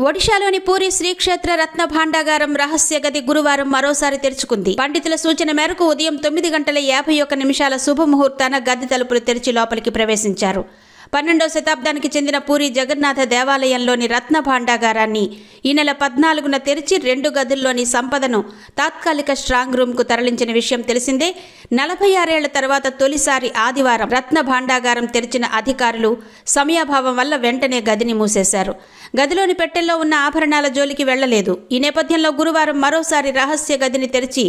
ఒడిశాలోని పూరి శ్రీక్షేత్ర రత్న భాండాగారం రహస్య గది గురువారం మరోసారి తెరుచుకుంది. పండితుల సూచన మేరకు ఉదయం 9:51 శుభముహూర్తాన గది తలుపులు తెరిచి లోపలికి ప్రవేశించారు. 12వ శతాబ్దానికి చెందిన పూరి జగన్నాథ దేవాలయంలోని రత్న భాండాగారాన్ని ఈ నెల 14న తెరిచి 2 గదుల్లోని సంపదను తాత్కాలిక స్ట్రాంగ్ రూమ్కు తరలించిన విషయం తెలిసిందే. 46 ఏళ్ల తర్వాత తొలిసారి ఆదివారం రత్న భాండాగారం తెరిచిన అధికారులు సమయాభావం వల్ల వెంటనే గదిని మూసేశారు. గదిలోని పెట్టెల్లో ఉన్న ఆభరణాల జోలికి వెళ్లలేదు. ఈ నేపథ్యంలో గురువారం మరోసారి రహస్య గదిని తెరిచి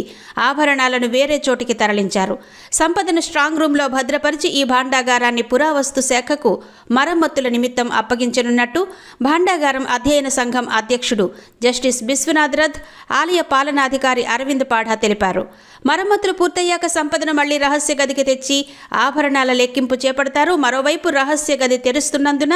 ఆభరణాలను వేరే చోటికి తరలించారు. సంపదను స్ట్రాంగ్ రూమ్లో భద్రపరిచి ఈ భాండాగారాన్ని పురావస్తు శాఖకు మరమ్మతుల నిమిత్తం అప్పగించనున్నట్టు భాండాగారం అధ్యయన సంఘం అధ్యక్షుడు జస్టిస్ బిశ్వనాథ్ రథ్, ఆలయ పాలనాధికారి అరవింద్ పాఢా తెలిపారు. మరమ్మతులు పూర్తయ్యాక సంపదను మళ్లీ రహస్య గదికి తెచ్చి ఆభరణాల లెక్కింపు చేపడతారు. మరోవైపు రహస్య గది తెరుస్తున్నందున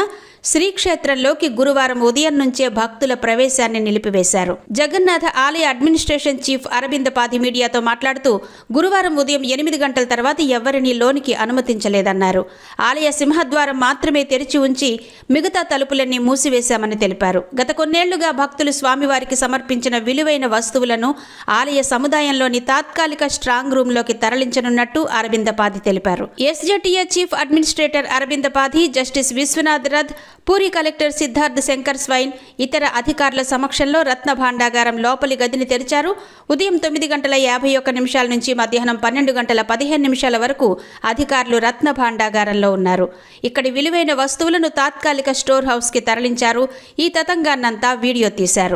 శ్రీక్షేత్రంలోకి గురువారం ఉదయం నుంచే భక్తుల ప్రవేశాన్ని నిలిపివేశారు. జగన్నాథ ఆలయ అడ్మినిస్ట్రేషన్ చీఫ్ అరవింద్ పాధి మీడియాతో మాట్లాడుతూ గురువారం ఉదయం 8 గంటల తర్వాత ఎవరిని లోనికి అనుమతించలేదన్నారు. ఆలయ సింహద్వారం మాత్రమే తెరిచి ఉంచి మిగతా తలుపులన్నీ మూసివేశామని తెలిపారు. గత కొన్నేళ్లుగా భక్తులు స్వామివారికి సమర్పించిన విలువైన వస్తువులను ఆలయ సముదాయంలోని తాత్కాలిక స్ట్రాంగ్ రూమ్లోకి తరలించనున్నట్టు అరవింద్ పాధి తెలిపారు. SJTA chief administrator Arvind Padhi, justice Vishwanath Rath, Puri collector Siddharth Shankar Swain ఇతర అధికారుల సమక్షంలో రత్న భాండాగారం లోపలి గదిని తెరిచారు. ఉదయం 9:51 నుంచి మధ్యాహ్నం 12:15 వరకు అధికారులు రత్న భాండాగారంలో ఉన్నారు. ఇక్కడి విలువైన వస్తువులను తాత్కాలిక స్టోర్ హౌస్కి తరలించారు. ఈ తతంగాన్నంతా వీడియో తీశారు.